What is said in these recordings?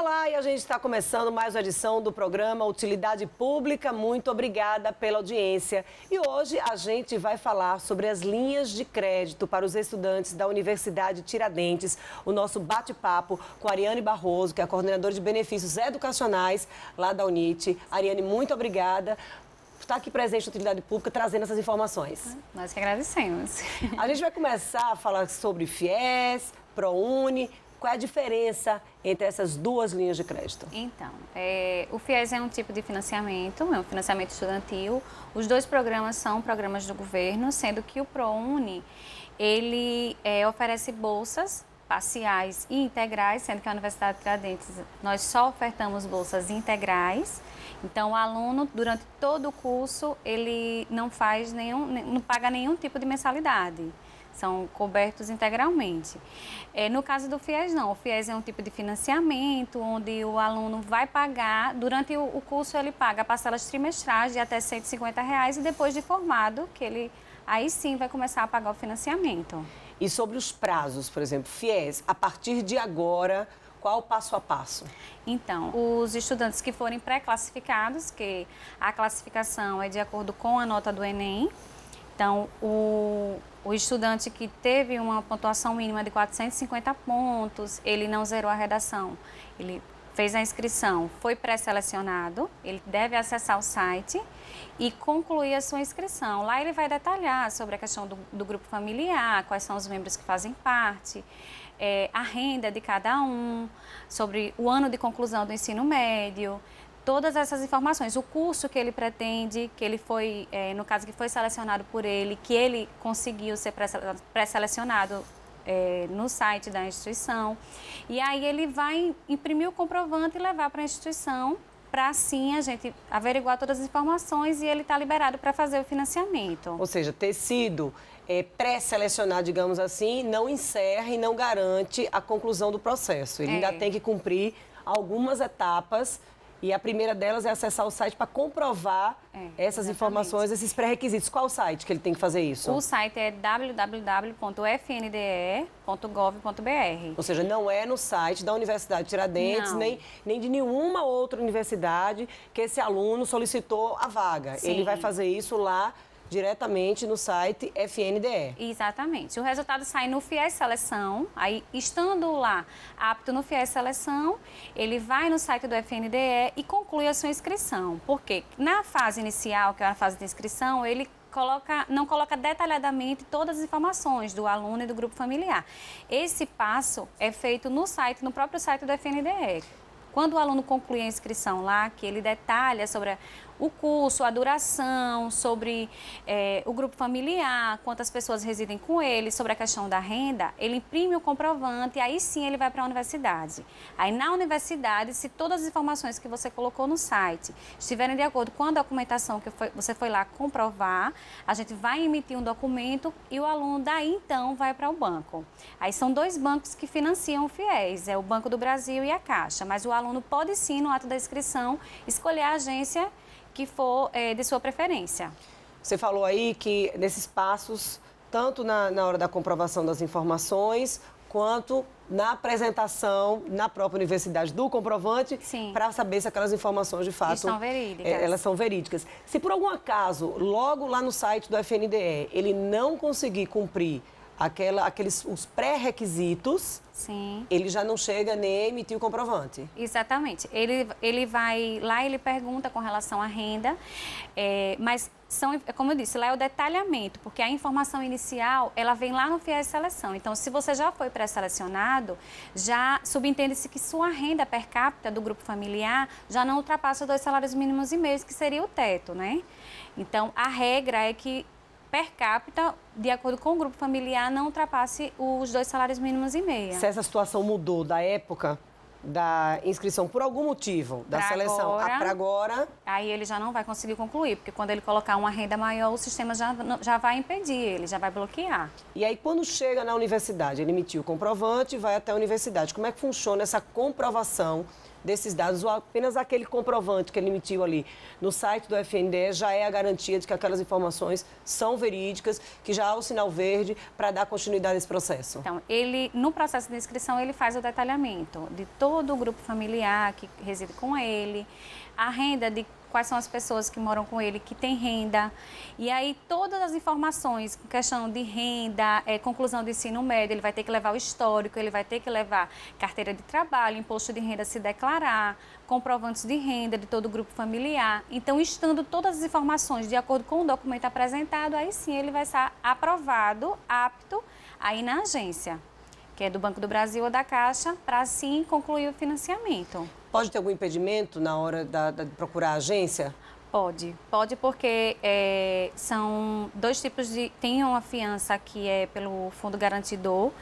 Olá, e a gente está começando mais uma edição do programa Utilidade Pública. Muito obrigada pela audiência. E hoje a gente vai falar sobre as linhas de crédito para os estudantes da Universidade Tiradentes. O nosso bate-papo com a Ariane Barroso, que é a coordenadora de benefícios educacionais lá da UNIT. Ariane, muito obrigada por estar aqui presente na Utilidade Pública, trazendo essas informações. Nós que agradecemos. A gente vai começar a falar sobre FIES, ProUni. Qual é a diferença entre essas duas linhas de crédito? Então, o FIES é um tipo de financiamento, é um financiamento estudantil. Os dois programas são programas do governo, sendo que o ProUni, ele oferece bolsas parciais e integrais, sendo que a Universidade Tiradentes, nós só ofertamos bolsas integrais. Então, o aluno, durante todo o curso, ele não paga nenhum tipo de mensalidade. São cobertos integralmente. No caso do FIES, não. O FIES é um tipo de financiamento onde o aluno vai pagar, durante o curso ele paga parcelas trimestrais de até R$ 150 e depois de formado, que ele aí sim vai começar a pagar o financiamento. E sobre os prazos, por exemplo, FIES, a partir de agora, qual o passo a passo? Então, os estudantes que forem pré-classificados, que a classificação é de acordo com a nota do Enem, então, o estudante que teve uma pontuação mínima de 450 pontos, ele não zerou a redação, ele fez a inscrição, foi pré-selecionado, ele deve acessar o site e concluir a sua inscrição. Lá ele vai detalhar sobre a questão do grupo familiar, quais são os membros que fazem parte, a renda de cada um, sobre o ano de conclusão do ensino médio. Todas essas informações, o curso que ele pretende, que ele foi, no caso que foi selecionado por ele, que ele conseguiu ser pré-selecionado no site da instituição. E aí ele vai imprimir o comprovante e levar para a instituição, para assim a gente averiguar todas as informações e ele está liberado para fazer o financiamento. Ou seja, ter sido pré-selecionado, digamos assim, não encerra e não garante a conclusão do processo. Ele ainda tem que cumprir algumas etapas. E a primeira delas é acessar o site para comprovar essas informações, esses pré-requisitos. Qual o site que ele tem que fazer isso? O site é www.fnde.gov.br. Ou seja, não é no site da Universidade Tiradentes, nem de nenhuma outra universidade que esse aluno solicitou a vaga. Sim. Ele vai fazer isso lá diretamente no site FNDE. Exatamente. O resultado sai no FIES Seleção, aí estando lá apto no FIES Seleção, ele vai no site do FNDE e conclui a sua inscrição. Porque na fase inicial, que é a fase de inscrição, ele não coloca detalhadamente todas as informações do aluno e do grupo familiar. Esse passo é feito no próprio site do FNDE. Quando o aluno conclui a inscrição lá, que ele detalha sobre o curso, a duração, sobre o grupo familiar, quantas pessoas residem com ele, sobre a questão da renda, ele imprime o comprovante e aí sim ele vai para a universidade. Aí na universidade, se todas as informações que você colocou no site estiverem de acordo com a documentação que você foi lá comprovar, a gente vai emitir um documento e o aluno daí então vai para o banco. Aí são dois bancos que financiam o FIES, é o Banco do Brasil e a Caixa, mas o aluno pode sim, no ato da inscrição, escolher a agência que for de sua preferência. Você falou aí que nesses passos, tanto na hora da comprovação das informações, quanto na apresentação na própria universidade do comprovante, para saber se aquelas informações de fato são verídicas. Elas são verídicas. Se por algum acaso, logo lá no site do FNDE, ele não conseguir cumprir os pré-requisitos, ele já não chega nem a emitir o comprovante. Exatamente. Ele vai lá, ele pergunta com relação à renda, mas como eu disse, lá é o detalhamento, porque a informação inicial, ela vem lá no FIES Seleção. Então, se você já foi pré-selecionado, já subentende-se que sua renda per capita do grupo familiar já não ultrapassa os 2 salários mínimos e meio, que seria o teto, né? Então, a regra é que per capita, de acordo com o grupo familiar, não ultrapasse os 2 salários mínimos e meio. Se essa situação mudou da época da inscrição por algum motivo, da seleção para agora... Aí ele já não vai conseguir concluir, porque quando ele colocar uma renda maior, o sistema já vai impedir, ele já vai bloquear. E aí, quando chega na universidade, ele emitiu o comprovante e vai até a universidade. Como é que funciona essa comprovação desses dados, ou apenas aquele comprovante que ele emitiu ali no site do FNDE já é a garantia de que aquelas informações são verídicas, que já há o sinal verde para dar continuidade a esse processo? Então, no processo de inscrição, ele faz o detalhamento de todo o grupo familiar que reside com ele, a renda de quais são as pessoas que moram com ele, que têm renda. E aí, todas as informações, questão de renda, conclusão do ensino médio, ele vai ter que levar o histórico, ele vai ter que levar carteira de trabalho, imposto de renda se declarar, comprovantes de renda de todo o grupo familiar. Então, estando todas as informações de acordo com o documento apresentado, aí sim ele vai estar aprovado, apto a ir na agência, que é do Banco do Brasil ou da Caixa, para assim concluir o financiamento. Pode ter algum impedimento na hora de procurar a agência? Pode porque são dois tipos de... Tem uma fiança que é pelo Fundo Garantidor,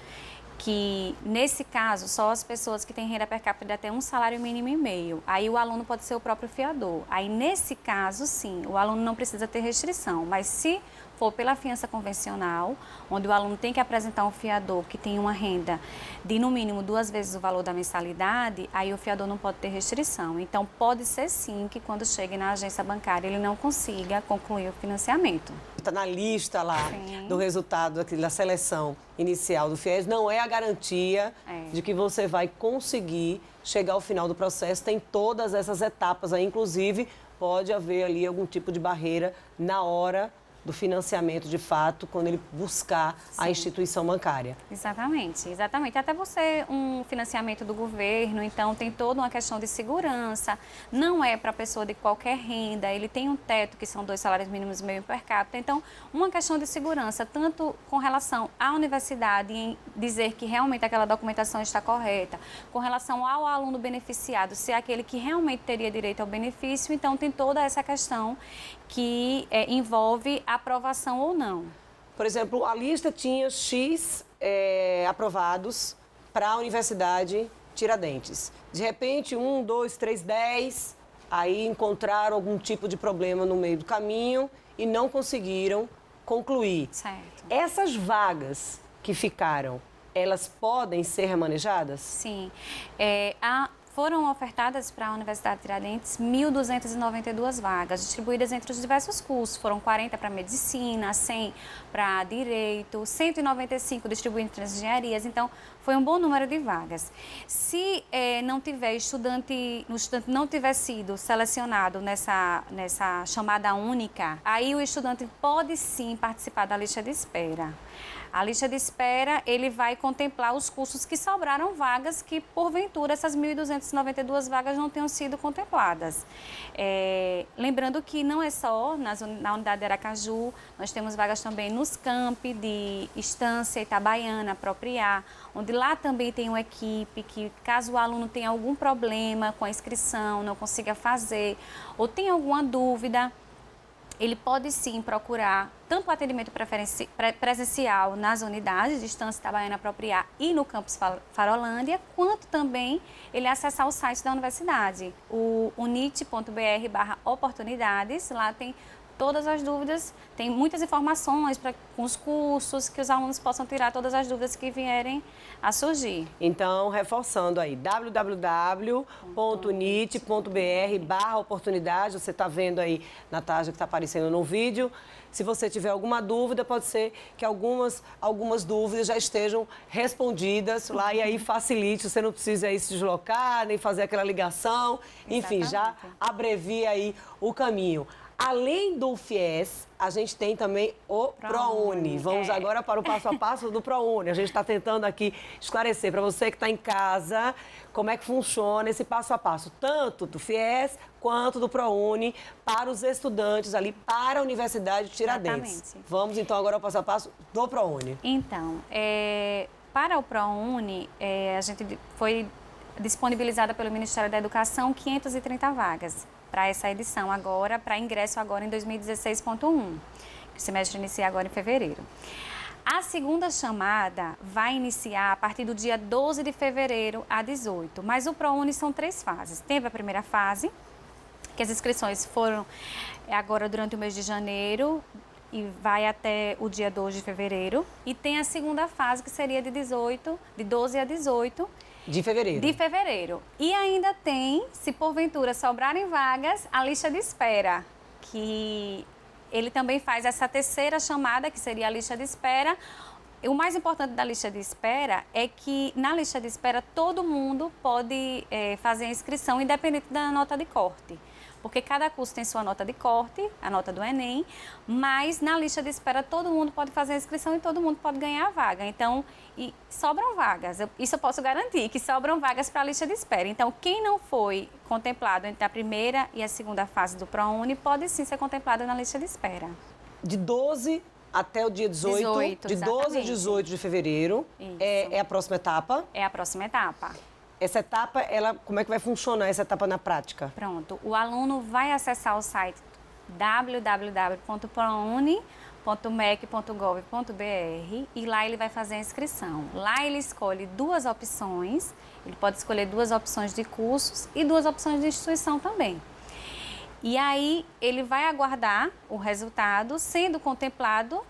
que nesse caso só as pessoas que têm renda per capita de até um salário mínimo e meio. Aí o aluno pode ser o próprio fiador. Aí nesse caso, sim, o aluno não precisa ter restrição, mas se for pela fiança convencional, onde o aluno tem que apresentar um fiador que tem uma renda de no mínimo 2 vezes o valor da mensalidade, aí o fiador não pode ter restrição. Então pode ser sim que quando chegue na agência bancária ele não consiga concluir o financiamento. Está na lista lá do resultado da seleção inicial do FIES, não é a garantia de que você vai conseguir chegar ao final do processo, tem todas essas etapas aí, inclusive pode haver ali algum tipo de barreira na hora do financiamento de fato, quando ele buscar a instituição bancária. Exatamente. Até você um financiamento do governo, então tem toda uma questão de segurança, não é para pessoa de qualquer renda, ele tem um teto que são 2 salários mínimos e meio per capita, então uma questão de segurança, tanto com relação à universidade em dizer que realmente aquela documentação está correta, com relação ao aluno beneficiado, se é aquele que realmente teria direito ao benefício, então tem toda essa questão que envolve aprovação ou não. Por exemplo, a lista tinha X aprovados para a Universidade Tiradentes. De repente, 1, 2, 3, 10, aí encontraram algum tipo de problema no meio do caminho e não conseguiram concluir. Certo. Essas vagas que ficaram, elas podem ser remanejadas? Sim. Foram ofertadas para a Universidade Tiradentes 1.292 vagas, distribuídas entre os diversos cursos. Foram 40 para Medicina, 100 para Direito, 195 distribuídos entre as engenharias. Então, foi um bom número de vagas. Se não tiver o estudante não tiver sido selecionado nessa chamada única, aí o estudante pode sim participar da lista de espera. A lista de espera, ele vai contemplar os cursos que sobraram vagas que, porventura, essas 1.292 vagas não tenham sido contempladas. Lembrando que não é só na unidade de Aracaju, nós temos vagas também nos campi de Estância, Itabaiana, Propriar, onde lá também tem uma equipe que, caso o aluno tenha algum problema com a inscrição, não consiga fazer, ou tenha alguma dúvida, ele pode sim procurar tanto o atendimento presencial nas unidades de Estância Itabaiana, Propriar e no campus Farolândia, quanto também ele acessar o site da universidade, o unit.br/oportunidades, lá tem todas as dúvidas, tem muitas informações com os cursos, que os alunos possam tirar todas as dúvidas que vierem a surgir. Então, reforçando aí, www.unit.br/oportunidade, você está vendo aí na tarja que está aparecendo no vídeo. Se você tiver alguma dúvida, pode ser que algumas dúvidas já estejam respondidas lá e aí facilite, você não precisa aí se deslocar, nem fazer aquela ligação, enfim, já abrevia aí o caminho. Além do FIES, a gente tem também o ProUni. Vamos agora para o passo a passo do ProUni. A gente está tentando aqui esclarecer para você que está em casa como é que funciona esse passo a passo, tanto do FIES quanto do ProUni, para os estudantes ali, para a Universidade de Tiradentes. Exatamente. Vamos então agora ao passo a passo do ProUni. Então, para o ProUni, a gente foi disponibilizada pelo Ministério da Educação 530 vagas. Para essa edição agora, para ingresso agora em 2016.1, que o semestre inicia agora em fevereiro. A segunda chamada vai iniciar a partir do dia 12 de fevereiro a 18, mas o ProUni são 3 fases. Teve a primeira fase, que as inscrições foram agora durante o mês de janeiro e vai até o dia 2 de fevereiro. E tem a segunda fase, que seria de 12 a 18, De fevereiro. De fevereiro. E ainda tem, se porventura sobrarem vagas, a lista de espera, que ele também faz essa terceira chamada, que seria a lista de espera. O mais importante da lista de espera é que na lista de espera todo mundo pode fazer a inscrição independente da nota de corte. Porque cada curso tem sua nota de corte, a nota do Enem, mas na lista de espera todo mundo pode fazer a inscrição e todo mundo pode ganhar a vaga. Então, sobram vagas, isso eu posso garantir, que sobram vagas para a lista de espera. Então, quem não foi contemplado entre a primeira e a segunda fase do ProUni pode sim ser contemplado na lista de espera. De 12 até o dia 18, de 12 a 18 de fevereiro, é a próxima etapa. É a próxima etapa. Essa etapa, como é que vai funcionar essa etapa na prática? Pronto, o aluno vai acessar o site www.prouni.mec.gov.br e lá ele vai fazer a inscrição. Lá ele escolhe duas opções, ele pode escolher duas opções de cursos e duas opções de instituição também. E aí ele vai aguardar o resultado, sendo contemplado,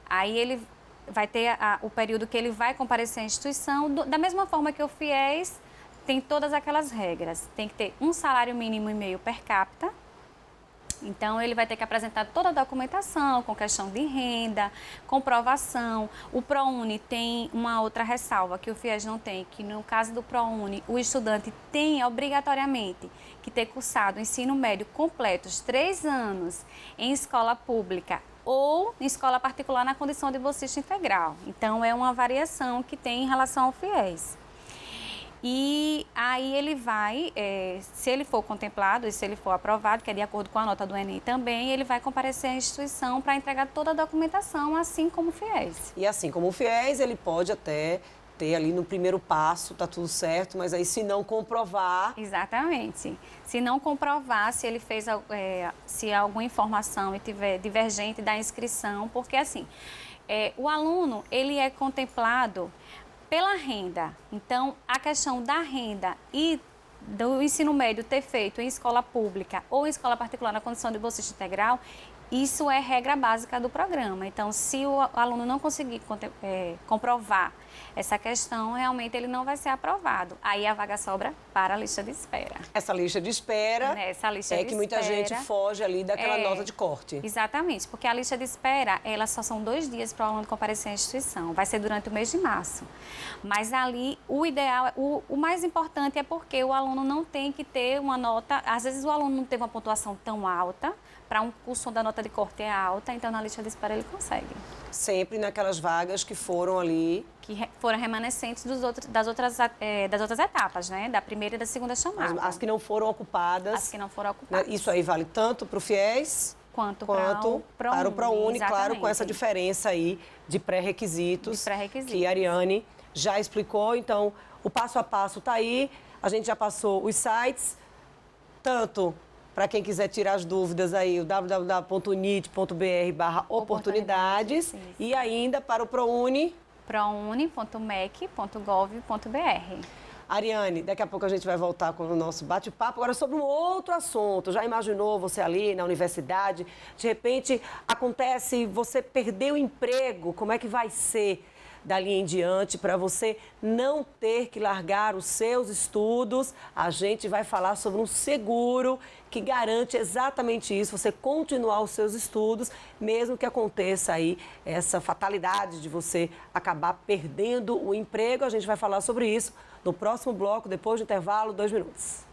aí ele vai ter o período que ele vai comparecer à instituição, da mesma forma que o FIES tem todas aquelas regras. Tem que ter um salário mínimo e meio per capita. Então, ele vai ter que apresentar toda a documentação, com questão de renda, comprovação. O ProUni tem uma outra ressalva que o FIES não tem, que no caso do ProUni, o estudante tem obrigatoriamente que ter cursado ensino médio completo, 3 anos, em escola pública ou em escola particular na condição de bolsista integral. Então, é uma variação que tem em relação ao FIES. E aí ele vai, se ele for contemplado e se ele for aprovado, que é de acordo com a nota do Enem também, ele vai comparecer à instituição para entregar toda a documentação, assim como o FIES. E assim como o FIES, ele pode até ter ali no primeiro passo, tá tudo certo, mas aí se não comprovar... Exatamente. Se não comprovar, se ele fez, se alguma informação e tiver divergente da inscrição, porque assim, o aluno, ele é contemplado pela renda. Então, a questão da renda e do ensino médio ter feito em escola pública ou em escola particular na condição de bolsista integral, isso é regra básica do programa. Então, se o aluno não conseguir comprovar essa questão, realmente ele não vai ser aprovado. Aí a vaga sobra para a lista de espera. Essa lista de espera que muita gente foge ali daquela nota de corte. Exatamente, porque a lista de espera, ela só são 2 dias para o aluno comparecer à instituição. Vai ser durante o mês de março. Mas ali, o ideal, o mais importante é porque o aluno não tem que ter uma nota... Às vezes o aluno não teve uma pontuação tão alta, para um curso onde a nota de corte é alta, então na lista de espera ele consegue. Sempre naquelas vagas que foram ali... Que foram remanescentes das outras etapas, né? Da primeira e da segunda chamada. As que não foram ocupadas. As que não foram ocupadas. Isso aí vale tanto para o FIES quanto para o ProUni, claro, com essa diferença aí de pré-requisitos. Que a Ariane já explicou. Então, o passo a passo está aí. A gente já passou os sites, tanto... Para quem quiser tirar as dúvidas aí, o www.unit.br/oportunidades e ainda para o ProUni. prouni.mec.gov.br. Ariane, daqui a pouco a gente vai voltar com o nosso bate-papo. Agora sobre um outro assunto. Já imaginou você ali na universidade? De repente acontece, você perdeu o emprego, como é que vai ser dali em diante para você não ter que largar os seus estudos? A gente vai falar sobre um seguro que garante exatamente isso, você continuar os seus estudos, mesmo que aconteça aí essa fatalidade de você acabar perdendo o emprego. A gente vai falar sobre isso no próximo bloco, depois do intervalo, 2 minutos.